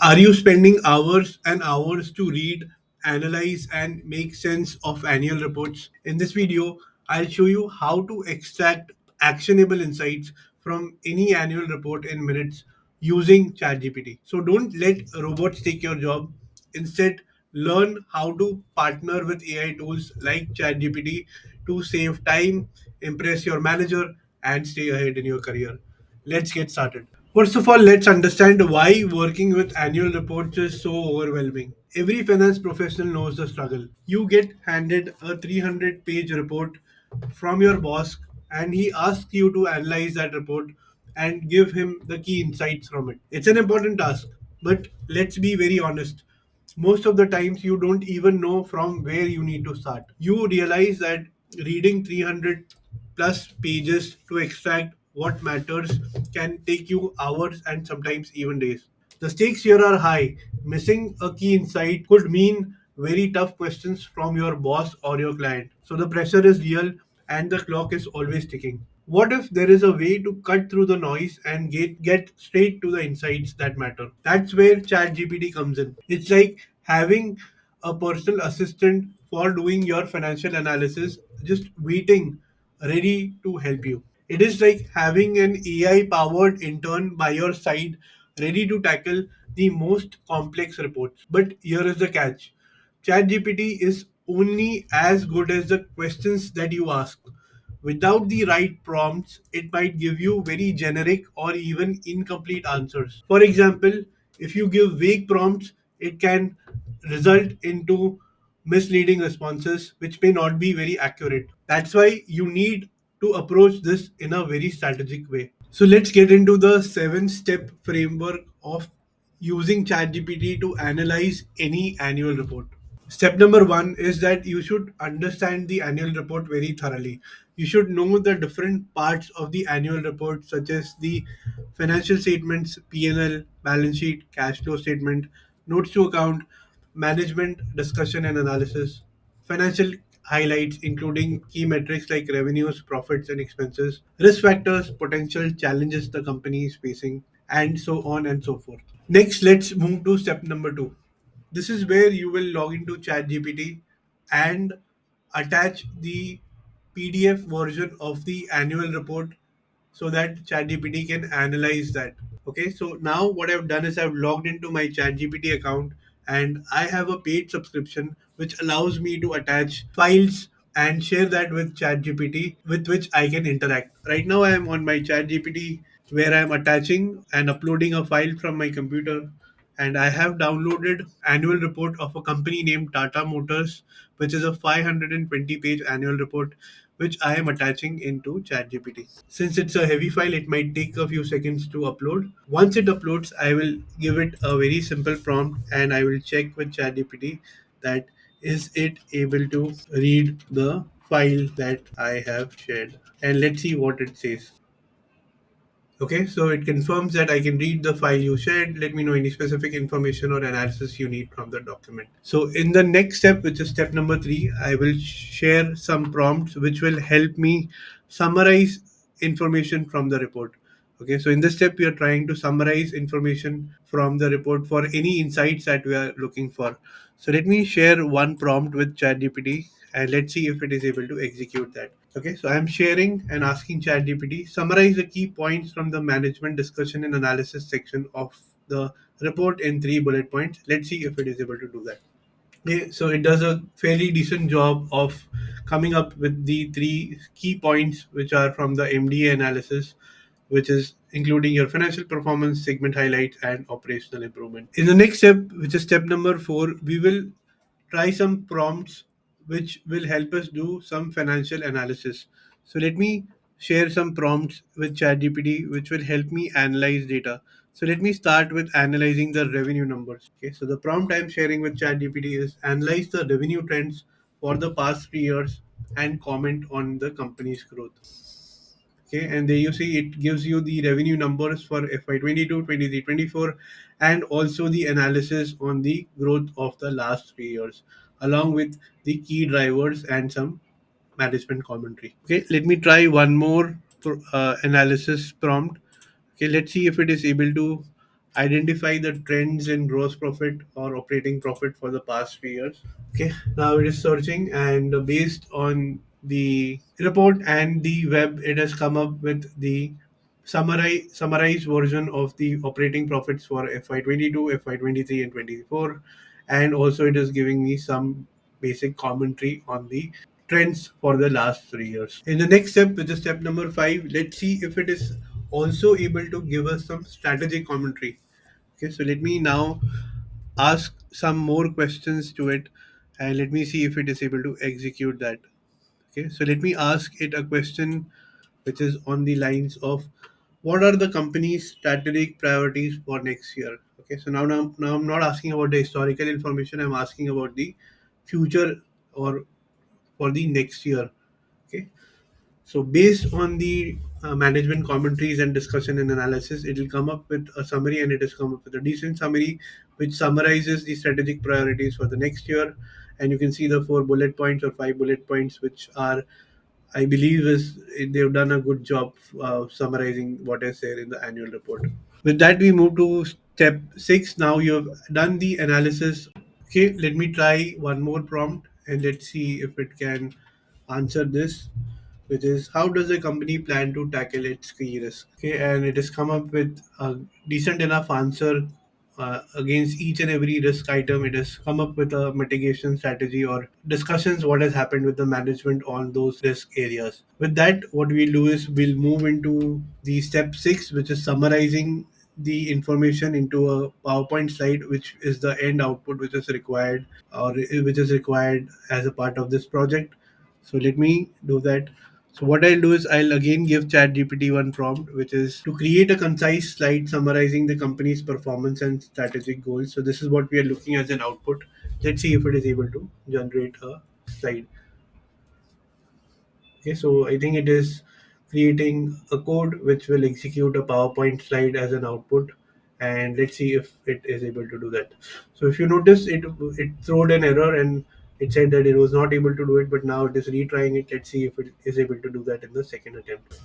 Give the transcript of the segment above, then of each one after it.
Are you spending hours and hours to read, analyze, and make sense of annual reports? In this video, I'll show you how to extract actionable insights from any annual report in minutes using ChatGPT. So don't let robots take your job. Instead, learn how to partner with AI tools like ChatGPT to save time, impress your manager, and stay ahead in your career. Let's get started. First of all, let's understand why working with annual reports is so overwhelming. Every finance professional knows the struggle. You get handed a 300-page report from your boss, and he asks you to analyze that report and give him the key insights from it. It's an important task, but let's be very honest. Most of the times, you don't even know from where you need to start. You realize that reading 300 plus pages to extract what matters can take you hours and sometimes even days. The stakes here are high. Missing a key insight could mean very tough questions from your boss or your client. So the pressure is real and the clock is always ticking. What if there is a way to cut through the noise and get straight to the insights that matter? That's where ChatGPT comes in. It's like having a personal assistant for doing your financial analysis, just waiting, ready to help you. It is like having an AI powered intern by your side, ready to tackle the most complex reports. But here is the catch: ChatGPT is only as good as the questions that you ask. Without the right prompts, it might give you very generic or even incomplete answers. For example, if you give vague prompts, it can result into misleading responses which may not be very accurate. That's why you need to approach this in a very strategic way. So let's get into the 7 step framework of using ChatGPT to analyze any annual report. Step number one is that you should understand the annual report very thoroughly. You should know the different parts of the annual report, such as the financial statements, P&L, balance sheet, cash flow statement, notes to account, management discussion and analysis, financial highlights, including key metrics like revenues, profits, and expenses, risk factors, potential challenges the company is facing, and so on and so forth. Next, let's move to step number two. This is where you will log into ChatGPT and attach the PDF version of the annual report so that ChatGPT can analyze that. Okay, so now what I've done is I've logged into my ChatGPT account and I have a paid subscription which allows me to attach files and share that with ChatGPT with which I can interact. Right now I am on my ChatGPT where I am attaching and uploading a file from my computer, and I have downloaded annual report of a company named Tata Motors, which is a 520-page annual report which I am attaching into ChatGPT. Since it's a heavy file, it might take a few seconds to upload. Once it uploads, I will give it a very simple prompt and I will check with ChatGPT that is it able to read the file that I have shared. And let's see what it says. Okay, so it confirms that I can read the file you shared. Let me know any specific information or analysis you need from the document. So, in the next step, which is step number three, I will share some prompts which will help me summarize information from the report. Okay, so in this step, we are trying to summarize information from the report for any insights that we are looking for. So, let me share one prompt with ChatGPT and let's see if it is able to execute that. Okay, so I'm sharing and asking ChatGPT summarize the key points from the management discussion and analysis section of the report in 3 bullet points. Let's see if it is able to do that. Okay, so it does a fairly decent job of coming up with the 3 key points which are from the MDA analysis, which is including your financial performance, segment highlights, and operational improvement. In the next step, which is step number four, we will try some prompts which will help us do some financial analysis. So let me share some prompts with ChatGPT which will help me analyze data. So let me start with analyzing the revenue numbers. Okay, so the prompt I'm sharing with ChatGPT is analyze the revenue trends for the past 3 years and comment on the company's growth. Okay, and there you see it gives you the revenue numbers for FY22, 23, 24, and also the analysis on the growth of the last 3 years, along with the key drivers and some management commentary. Okay, let me try one more analysis prompt. Okay, let's see if it is able to identify the trends in gross profit or operating profit for the past few years. Okay, now it is searching, and based on the report and the web, it has come up with the summarized version of the operating profits for FY22, FY23, and 24, and also it is giving me some basic commentary on the trends for the last 3 years. In the next step, which is step number 5, let's see if it is also able to give us some strategic commentary. Okay, so let me now ask some more questions to it, and let me see if it is able to execute that. Okay, so let me ask it a question which is on the lines of, what are the company's strategic priorities for next year? Okay, so now I'm not asking about the historical information, I'm asking about the future, or for the next year. Okay, so based on the management commentaries and discussion and analysis, it will come up with a summary, and it has come up with a decent summary which summarizes the strategic priorities for the next year. And you can see the 4 bullet points or 5 bullet points, which are, I believe, is they've done a good job summarizing what is there in the annual report. With that, we move to step 6. Now you have done the analysis. Okay, let me try one more prompt, and let's see if it can answer this, which is, how does a company plan to tackle its key risk? Okay, and it has come up with a decent enough answer against each and every risk item. It has come up with a mitigation strategy or discussions what has happened with the management on those risk areas. With that, what we'll do is we'll move into the step 6, which is summarizing the information into a PowerPoint slide, which is the end output which is required, or which is required as a part of this project. So let me do that. So what I'll do is I'll again give ChatGPT one prompt, which is to create a concise slide summarizing the company's performance and strategic goals. So this is what we are looking as an output. Let's see if it is able to generate a slide. Okay, so I think it is creating a code which will execute a PowerPoint slide as an output, and let's see if it is able to do that. So if you notice, it threw an error, and it said that it was not able to do it, but now it is retrying it. Let's see if it is able to do that in the second attempt.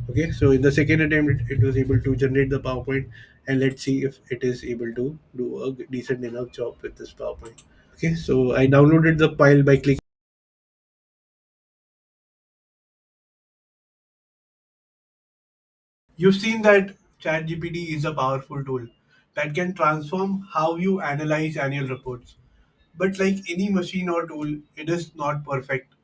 Okay, so in the second attempt, it was able to generate the PowerPoint, and let's see if it is able to do a decent enough job with this PowerPoint. Okay, so I downloaded the file by clicking. You've seen that ChatGPT is a powerful tool that can transform how you analyze annual reports. But like any machine or tool, it is not perfect.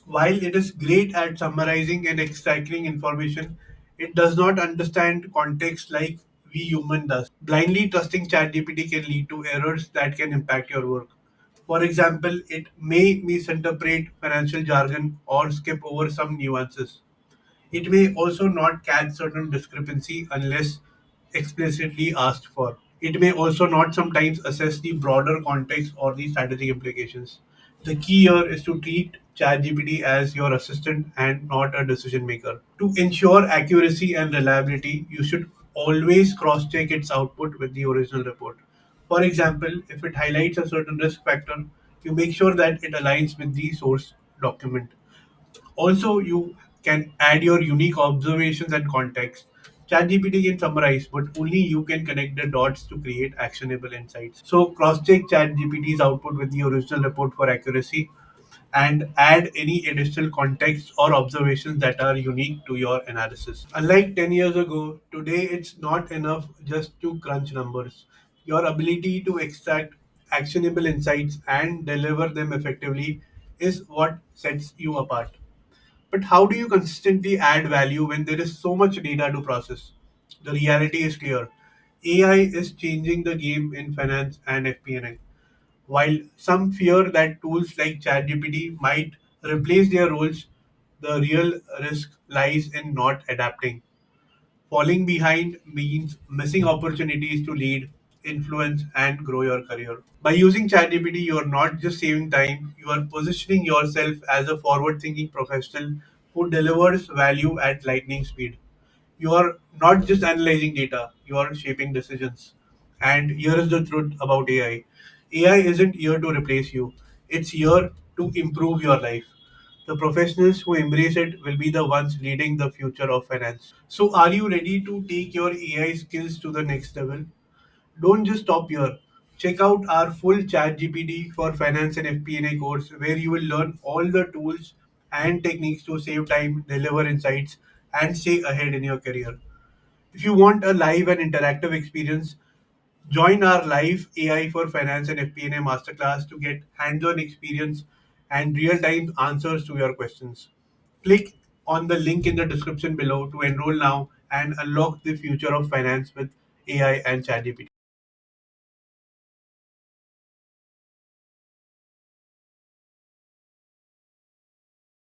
While it is great at summarizing and extracting information, it does not understand context like we human does. Blindly trusting ChatGPT can lead to errors that can impact your work. For example, it may misinterpret financial jargon or skip over some nuances. It may also not catch certain discrepancy unless explicitly asked for. It may also not sometimes assess the broader context or the strategic implications. The key here is to treat ChatGPT as your assistant and not a decision maker. To ensure accuracy and reliability, you should always cross check its output with the original report. For example, if it highlights a certain risk factor, you make sure that it aligns with the source document. Also, you can add your unique observations and context. ChatGPT can summarize, but only you can connect the dots to create actionable insights. So, cross check ChatGPT's output with the original report for accuracy, and add any additional context or observations that are unique to your analysis. Unlike 10 years ago, today it's not enough just to crunch numbers. Your ability to extract actionable insights and deliver them effectively is what sets you apart. But how do you consistently add value when there is so much data to process? The reality is clear. AI is changing the game in finance and FP&A. While some fear that tools like ChatGPT might replace their roles, the real risk lies in not adapting. Falling behind means missing opportunities to lead, influence, and grow your career. By using ChatGPT, you are not just saving time, you are positioning yourself as a forward thinking professional who delivers value at lightning speed. You are not just analyzing data, you are shaping decisions. And here is the truth about AI: AI isn't here to replace you, it's here to improve your life. The professionals who embrace it will be the ones leading the future of finance. So, are you ready to take your AI skills to the next level? Don't just stop here. Check out our full ChatGPT for Finance and FP&A course, where you will learn all the tools and techniques to save time, deliver insights, and stay ahead in your career. If you want a live and interactive experience, join our live AI for Finance and FP&A masterclass to get hands-on experience and real-time answers to your questions. Click on the link in the description below to enroll now and unlock the future of finance with AI and ChatGPT.